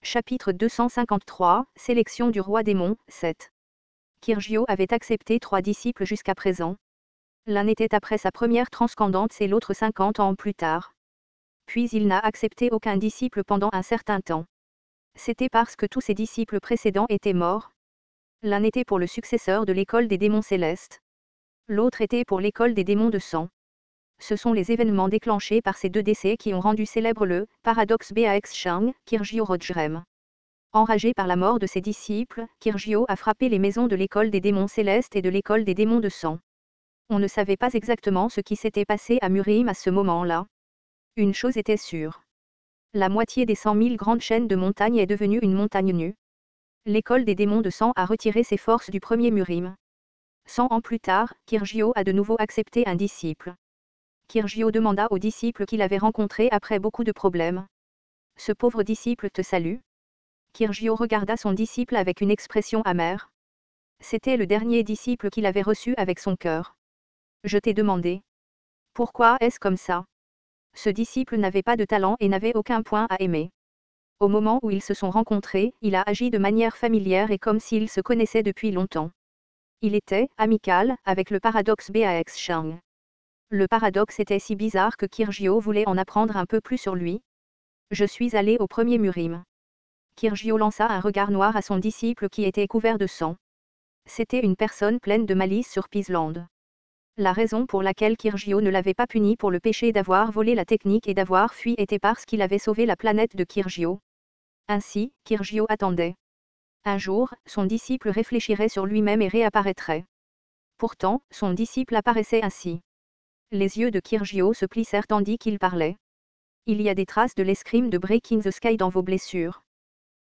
Chapitre 253, Sélection du roi démon, 7. Kirgio avait accepté 3 disciples jusqu'à présent. L'un était après sa première transcendance et l'autre 50 ans plus tard. Puis il n'a accepté aucun disciple pendant un certain temps. C'était parce que tous ses disciples précédents étaient morts. L'un était pour le successeur de l'école des démons célestes. L'autre était pour l'école des démons de sang. Ce sont les événements déclenchés par ces 2 décès qui ont rendu célèbre le paradoxe Bax Shang, Kirgio Rogerem. Enragé par la mort de ses disciples, Kirgio a frappé les maisons de l'école des démons célestes et de l'école des démons de sang. On ne savait pas exactement ce qui s'était passé à Murim à ce moment-là. Une chose était sûre. La moitié des 100 000 grandes chaînes de montagnes est devenue une montagne nue. L'école des démons de sang a retiré ses forces du premier Murim. 100 ans plus tard, Kirgio a de nouveau accepté un disciple. Kirgio demanda au disciple qu'il avait rencontré après beaucoup de problèmes. « Ce pauvre disciple te salue ?» Kirgio regarda son disciple avec une expression amère. C'était le dernier disciple qu'il avait reçu avec son cœur. « Je t'ai demandé. Pourquoi est-ce comme ça ?» Ce disciple n'avait pas de talent et n'avait aucun point à aimer. Au moment où ils se sont rencontrés, il a agi de manière familière et comme s'ils se connaissaient depuis longtemps. Il était amical avec le paradoxe Bax Shang. Le paradoxe était si bizarre que Kirgio voulait en apprendre un peu plus sur lui. « Je suis allé au premier Murim. » Kirgio lança un regard noir à son disciple qui était couvert de sang. C'était une personne pleine de malice sur Pisland. La raison pour laquelle Kirgio ne l'avait pas puni pour le péché d'avoir volé la technique et d'avoir fui était parce qu'il avait sauvé la planète de Kirgio. Ainsi, Kirgio attendait. Un jour, son disciple réfléchirait sur lui-même et réapparaîtrait. Pourtant, son disciple apparaissait ainsi. Les yeux de Kirgio se plissèrent tandis qu'il parlait. Il y a des traces de l'escrime de Breaking the Sky dans vos blessures.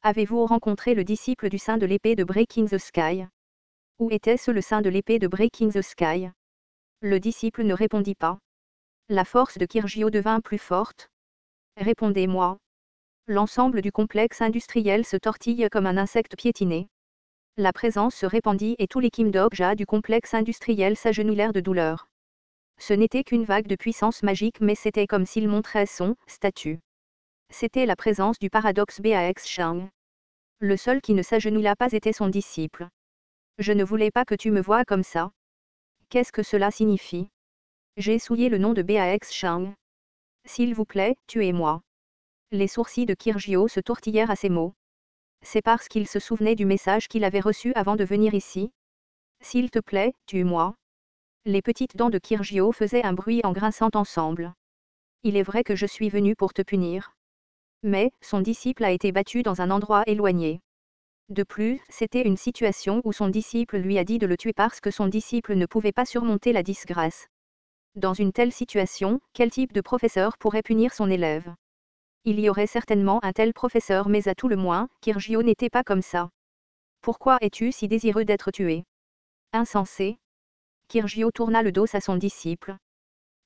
Avez-vous rencontré le disciple du saint de l'épée de Breaking the Sky? Où était-ce le saint de l'épée de Breaking the Sky? Le disciple ne répondit pas. La force de Kirgio devint plus forte. Répondez-moi. L'ensemble du complexe industriel se tortille comme un insecte piétiné. La présence se répandit et tous les Kimdogja du complexe industriel s'agenouillèrent de douleur. Ce n'était qu'une vague de puissance magique mais c'était comme s'il montrait son statut. C'était la présence du paradoxe Bax Shang. Le seul qui ne s'agenouilla pas était son disciple. Je ne voulais pas que tu me voies comme ça. Qu'est-ce que cela signifie? J'ai souillé le nom de Bax Shang. S'il vous plaît, tuez-moi. Les sourcils de Kirgio se tortillèrent à ces mots. C'est parce qu'il se souvenait du message qu'il avait reçu avant de venir ici. S'il te plaît, tue-moi. Les petites dents de Kirgio faisaient un bruit en grinçant ensemble. Il est vrai que je suis venu pour te punir. Mais, son disciple a été battu dans un endroit éloigné. De plus, c'était une situation où son disciple lui a dit de le tuer parce que son disciple ne pouvait pas surmonter la disgrâce. Dans une telle situation, quel type de professeur pourrait punir son élève? Il y aurait certainement un tel professeur mais à tout le moins, Kirgio n'était pas comme ça. Pourquoi es-tu si désireux d'être tué? Insensé. Kirgio tourna le dos à son disciple.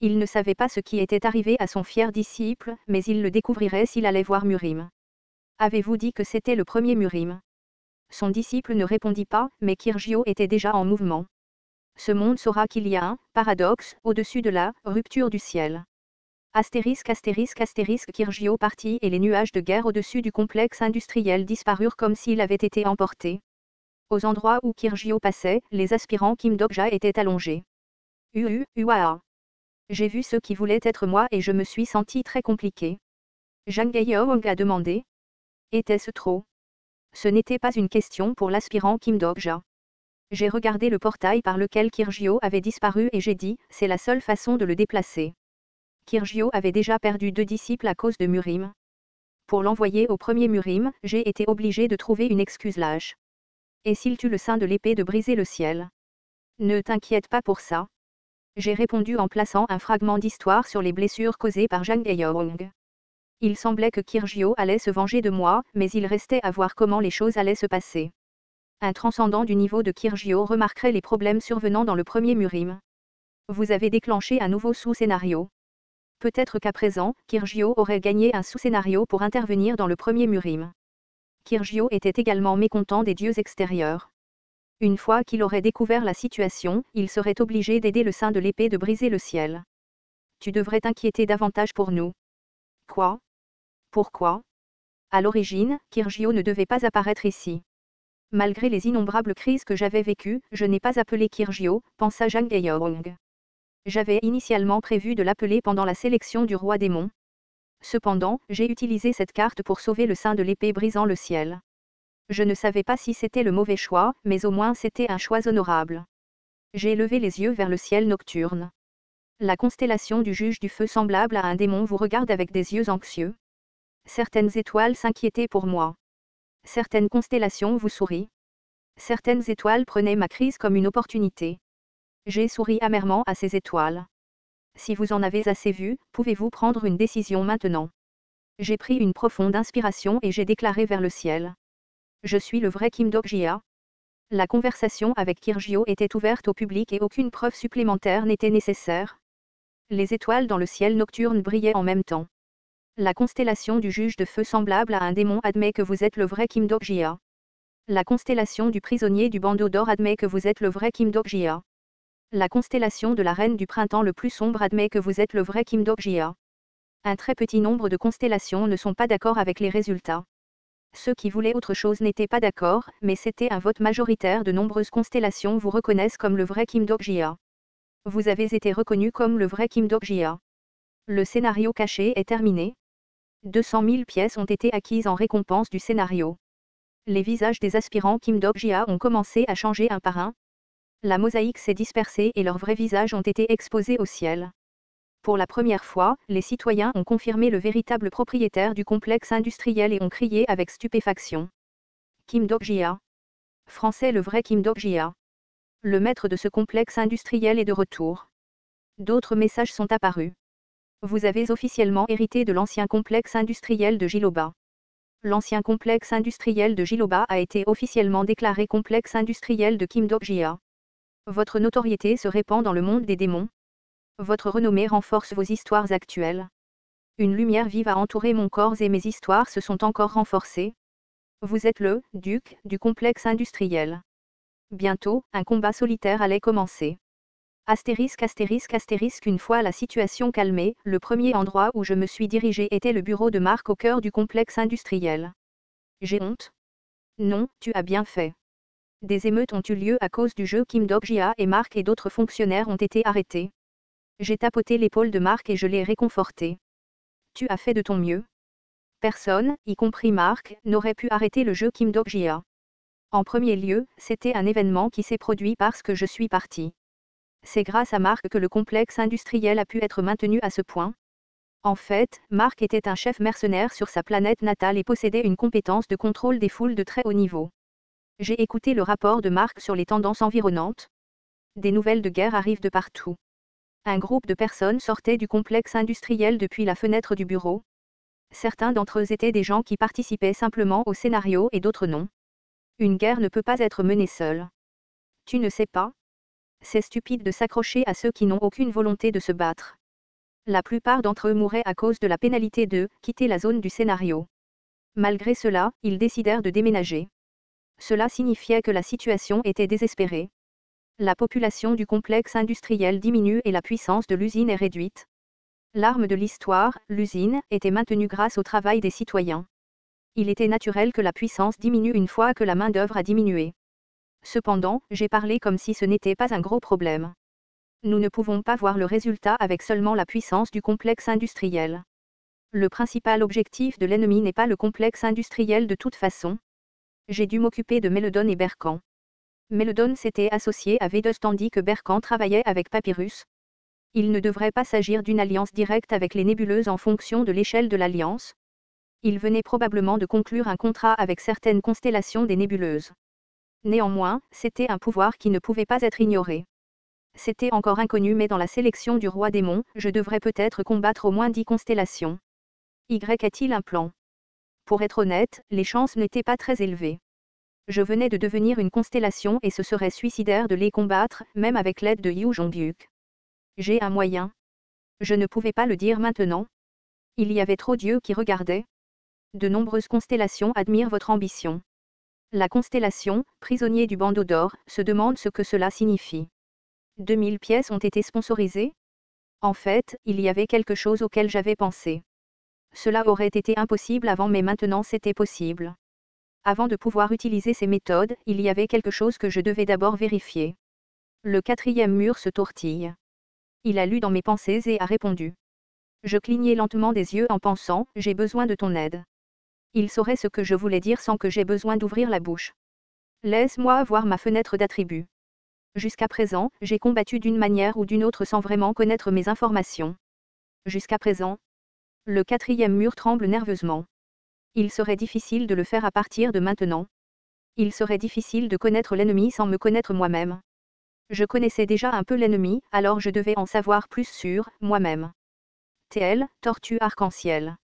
Il ne savait pas ce qui était arrivé à son fier disciple, mais il le découvrirait s'il allait voir Murim. Avez-vous dit que c'était le premier Murim? Son disciple ne répondit pas, mais Kirgio était déjà en mouvement. Ce monde saura qu'il y a un paradoxe au-dessus de la rupture du ciel. Astérisque astérisque astérisque Kirgio partit et les nuages de guerre au-dessus du complexe industriel disparurent comme s'il avait été emporté. Aux endroits où Kirgio passait, les aspirants Kimdogja étaient allongés. Uaa. J'ai vu ceux qui voulaient être moi et je me suis senti très compliqué. Zhang Gaiyong a demandé. Était-ce trop? Ce n'était pas une question pour l'aspirant Kimdogja. J'ai regardé le portail par lequel Kirgio avait disparu et j'ai dit, c'est la seule façon de le déplacer. Kirgio avait déjà perdu 2 disciples à cause de Murim. Pour l'envoyer au premier Murim, j'ai été obligé de trouver une excuse lâche. Et s'il tue le saint de l'épée de briser le ciel? Ne t'inquiète pas pour ça. J'ai répondu en plaçant un fragment d'histoire sur les blessures causées par Zhang Gaiyong. Il semblait que Kirgio allait se venger de moi, mais il restait à voir comment les choses allaient se passer. Un transcendant du niveau de Kirgio remarquerait les problèmes survenant dans le premier Murim. Vous avez déclenché un nouveau sous-scénario. Peut-être qu'à présent, Kirgio aurait gagné un sous-scénario pour intervenir dans le premier Murim. Kirgio était également mécontent des dieux extérieurs. Une fois qu'il aurait découvert la situation, il serait obligé d'aider le saint de l'épée de briser le ciel. Tu devrais t'inquiéter davantage pour nous. Quoi? Pourquoi? À l'origine, Kyrgios ne devait pas apparaître ici. Malgré les innombrables crises que j'avais vécues, je n'ai pas appelé Kyrgios, pensa Zhang Guiyong. J'avais initialement prévu de l'appeler pendant la sélection du roi démon. Cependant, j'ai utilisé cette carte pour sauver le sein de l'épée brisant le ciel. Je ne savais pas si c'était le mauvais choix, mais au moins c'était un choix honorable. J'ai levé les yeux vers le ciel nocturne. La constellation du juge du feu semblable à un démon vous regarde avec des yeux anxieux. Certaines étoiles s'inquiétaient pour moi. Certaines constellations vous sourient. Certaines étoiles prenaient ma crise comme une opportunité. J'ai souri amèrement à ces étoiles. Si vous en avez assez vu, pouvez-vous prendre une décision maintenant? J'ai pris une profonde inspiration et j'ai déclaré vers le ciel. Je suis le vrai Kim Dok-jia. La conversation avec Kyrgios était ouverte au public et aucune preuve supplémentaire n'était nécessaire. Les étoiles dans le ciel nocturne brillaient en même temps. La constellation du juge de feu semblable à un démon admet que vous êtes le vrai Kim Dok-jia. La constellation du prisonnier du bandeau d'or admet que vous êtes le vrai Kim Dok-jia. La constellation de la reine du printemps le plus sombre admet que vous êtes le vrai Kim Dok-jia. Un très petit nombre de constellations ne sont pas d'accord avec les résultats. Ceux qui voulaient autre chose n'étaient pas d'accord, mais c'était un vote majoritaire. De nombreuses constellations vous reconnaissent comme le vrai Kim Dok-jia. Vous avez été reconnu comme le vrai Kim Dok-jia. Le scénario caché est terminé. 200 000 pièces ont été acquises en récompense du scénario. Les visages des aspirants Kim Dok-jia ont commencé à changer un par un. La mosaïque s'est dispersée et leurs vrais visages ont été exposés au ciel. Pour la première fois, les citoyens ont confirmé le véritable propriétaire du complexe industriel et ont crié avec stupéfaction. Kim Dok-jia. Français, le vrai Kim Dok-jia. Le maître de ce complexe industriel est de retour. D'autres messages sont apparus. Vous avez officiellement hérité de l'ancien complexe industriel de Jiloba. L'ancien complexe industriel de Jiloba a été officiellement déclaré complexe industriel de Kim Dok-jia. Votre notoriété se répand dans le monde des démons. Votre renommée renforce vos histoires actuelles. Une lumière vive a entouré mon corps et mes histoires se sont encore renforcées. Vous êtes le duc du complexe industriel. Bientôt, un combat solitaire allait commencer. Astérisque, astérisque, astérisque. Une fois la situation calmée, le premier endroit où je me suis dirigé était le bureau de Marc au cœur du complexe industriel. J'ai honte? Non, tu as bien fait. Des émeutes ont eu lieu à cause du jeu. Kim Dok-jia et Marc et d'autres fonctionnaires ont été arrêtés. J'ai tapoté l'épaule de Marc et je l'ai réconforté. Tu as fait de ton mieux. Personne, y compris Marc, n'aurait pu arrêter le jeu Kim Dok-jia. En premier lieu, c'était un événement qui s'est produit parce que je suis parti. C'est grâce à Marc que le complexe industriel a pu être maintenu à ce point. En fait, Marc était un chef mercenaire sur sa planète natale et possédait une compétence de contrôle des foules de très haut niveau. J'ai écouté le rapport de Marc sur les tendances environnantes. Des nouvelles de guerre arrivent de partout. Un groupe de personnes sortait du complexe industriel depuis la fenêtre du bureau. Certains d'entre eux étaient des gens qui participaient simplement au scénario et d'autres non. Une guerre ne peut pas être menée seule. Tu ne sais pas? C'est stupide de s'accrocher à ceux qui n'ont aucune volonté de se battre. La plupart d'entre eux mouraient à cause de la pénalité de quitter la zone du scénario. Malgré cela, ils décidèrent de déménager. Cela signifiait que la situation était désespérée. La population du complexe industriel diminue et la puissance de l'usine est réduite. L'arme de l'histoire, l'usine, était maintenue grâce au travail des citoyens. Il était naturel que la puissance diminue une fois que la main-d'œuvre a diminué. Cependant, j'ai parlé comme si ce n'était pas un gros problème. Nous ne pouvons pas voir le résultat avec seulement la puissance du complexe industriel. Le principal objectif de l'ennemi n'est pas le complexe industriel de toute façon. J'ai dû m'occuper de Meledon et Berkan. Meledon s'était associé à Vedos tandis que Berkan travaillait avec Papyrus. Il ne devrait pas s'agir d'une alliance directe avec les nébuleuses en fonction de l'échelle de l'alliance. Il venait probablement de conclure un contrat avec certaines constellations des nébuleuses. Néanmoins, c'était un pouvoir qui ne pouvait pas être ignoré. C'était encore inconnu mais dans la sélection du roi démon, je devrais peut-être combattre au moins 10 constellations. Y a-t-il un plan? Pour être honnête, les chances n'étaient pas très élevées. Je venais de devenir une constellation et ce serait suicidaire de les combattre, même avec l'aide de Yu Jongyuk. J'ai un moyen. Je ne pouvais pas le dire maintenant. Il y avait trop d'yeux qui regardaient. De nombreuses constellations admirent votre ambition. La constellation, prisonnier du bandeau d'or, se demande ce que cela signifie. 2000 pièces ont été sponsorisées? En fait, il y avait quelque chose auquel j'avais pensé. Cela aurait été impossible avant mais maintenant c'était possible. Avant de pouvoir utiliser ces méthodes, il y avait quelque chose que je devais d'abord vérifier. Le quatrième mur se tortille. Il a lu dans mes pensées et a répondu. Je clignai lentement des yeux en pensant, j'ai besoin de ton aide. Il saurait ce que je voulais dire sans que j'aie besoin d'ouvrir la bouche. Laisse-moi voir ma fenêtre d'attributs. Jusqu'à présent, j'ai combattu d'une manière ou d'une autre sans vraiment connaître mes informations. Jusqu'à présent. Le quatrième mur tremble nerveusement. Il serait difficile de le faire à partir de maintenant. Il serait difficile de connaître l'ennemi sans me connaître moi-même. Je connaissais déjà un peu l'ennemi, alors je devais en savoir plus sur moi-même. TL, tortue arc-en-ciel.